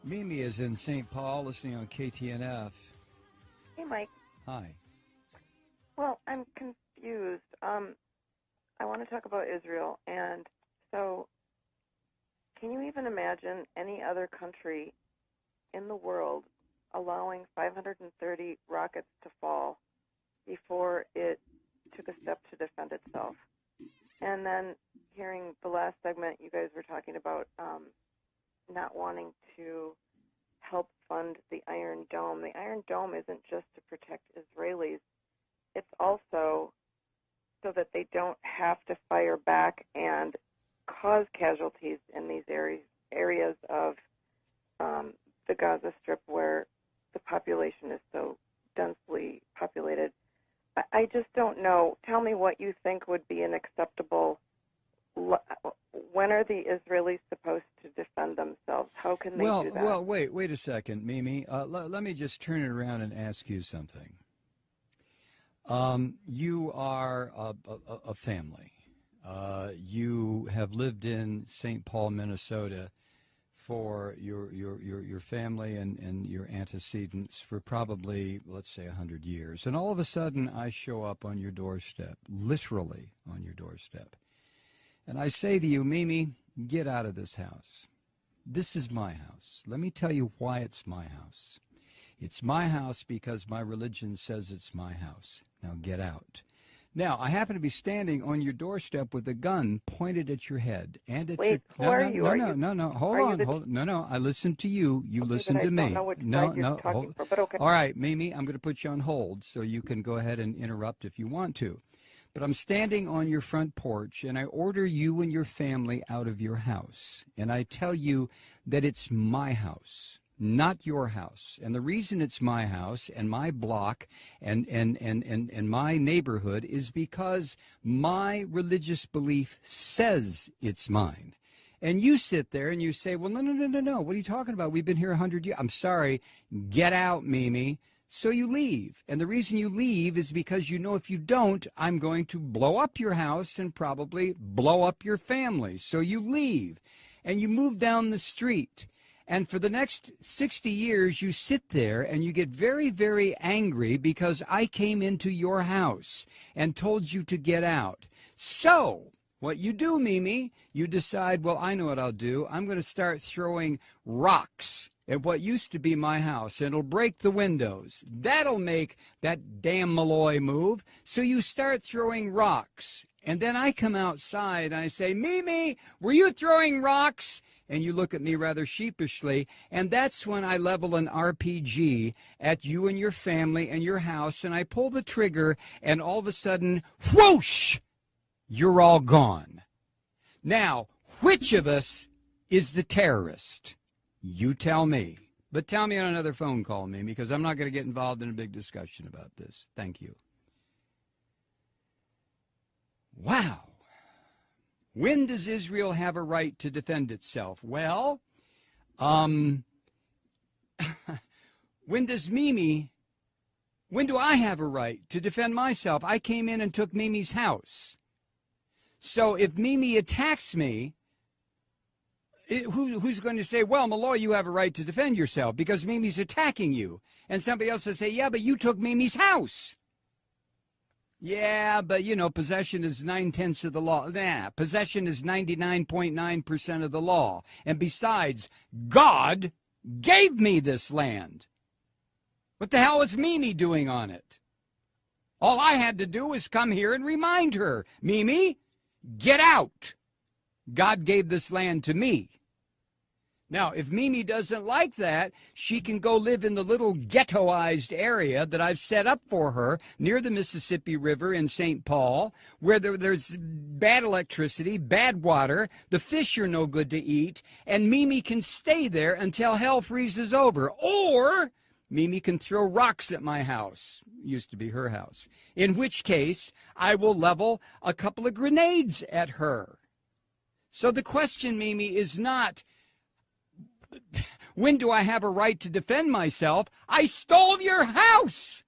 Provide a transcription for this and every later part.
Mimi is in St. Paul listening on KTNF. Hey, Mike. Hi. Well, I'm confused. I want to talk about Israel. And so can you even imagine any other country in the world allowing 530 rockets to fall before it took a step to defend itself? And then hearing the last segment, you guys were talking about not wanting to help fund the Iron Dome. The Iron Dome isn't just to protect Israelis. It's also so that they don't have to fire back and cause casualties in these areas of the Gaza Strip where the population is so densely populated. I just don't know. Tell me what you think would be an acceptable. When are the Israelis supposed to defend themselves? How can they do that? Well, wait a second, Mimi. Let me just turn it around and ask you something. You are a family. You have lived in St. Paul, Minnesota, for your family and your antecedents for probably, let's say, 100 years. And all of a sudden, I show up on your doorstep, literally on your doorstep. And I say to you, Mimi, get out of this house. This is my house. Let me tell you why it's my house. It's my house because my religion says it's my house. Now get out. Now, I happen to be standing on your doorstep with a gun pointed at your head and at Wait, your. who are you? No. Hold on. No. I listen to you. You listen to me. I don't know which side you're talking for, but okay. All right, Mimi, I'm going to put you on hold so you can go ahead and interrupt if you want to. But I'm standing on your front porch, and I order you and your family out of your house. And I tell you that it's my house, not your house. And the reason it's my house and my block and my neighborhood is because my religious belief says it's mine. And you sit there and you say, well, no. What are you talking about? We've been here 100 years. I'm sorry. Get out, Mimi. So you leave. And the reason you leave is because you know if you don't, I'm going to blow up your house and probably blow up your family. So you leave. And you move down the street. And for the next 60 years, you sit there and you get very, very angry because I came into your house and told you to get out. So what you do, Mimi, you decide, well, I know what I'll do. I'm going to start throwing rocks at what used to be my house, and it'll break the windows. That'll make that damn Malloy move. So you start throwing rocks. And then I come outside and I say, Mimi, were you throwing rocks? And you look at me rather sheepishly, and that's when I level an RPG at you and your family and your house, and I pull the trigger, and all of a sudden, whoosh, you're all gone. Now, which of us is the terrorist? You tell me. But tell me on another phone call, Mimi, because I'm not going to get involved in a big discussion about this. Thank you. Wow. When does Israel have a right to defend itself? Well, when do I have a right to defend myself? I came in and took Mimi's house. So if Mimi attacks me, who's going to say, well, Malloy, you have a right to defend yourself because Mimi's attacking you? And somebody else will say, yeah, but you took Mimi's house. Yeah, but, possession is 9/10 of the law. Nah, possession is 99.9% of the law. And besides, God gave me this land. What the hell is Mimi doing on it? All I had to do was come here and remind her, Mimi, get out. God gave this land to me. Now, if Mimi doesn't like that, she can go live in the little ghettoized area that I've set up for her near the Mississippi River in St. Paul, where there's bad electricity, bad water, the fish are no good to eat, and Mimi can stay there until hell freezes over. Or Mimi can throw rocks at my house. Used to be her house. In which case, I will level a couple of grenades at her. So the question, Mimi, is not, when do I have a right to defend myself? I stole your house.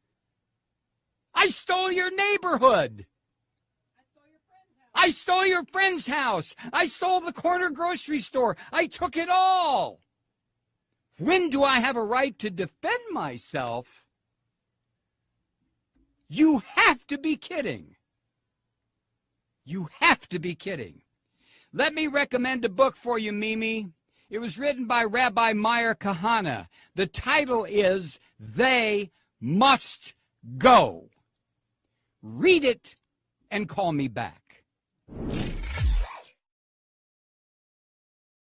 I stole your neighborhood. I stole your friend's house. I stole the corner grocery store. I took it all. When do I have a right to defend myself? You have to be kidding. You have to be kidding. Let me recommend a book for you, Mimi. It was written by Rabbi Meir Kahana. The title is They Must Go. Read it and call me back.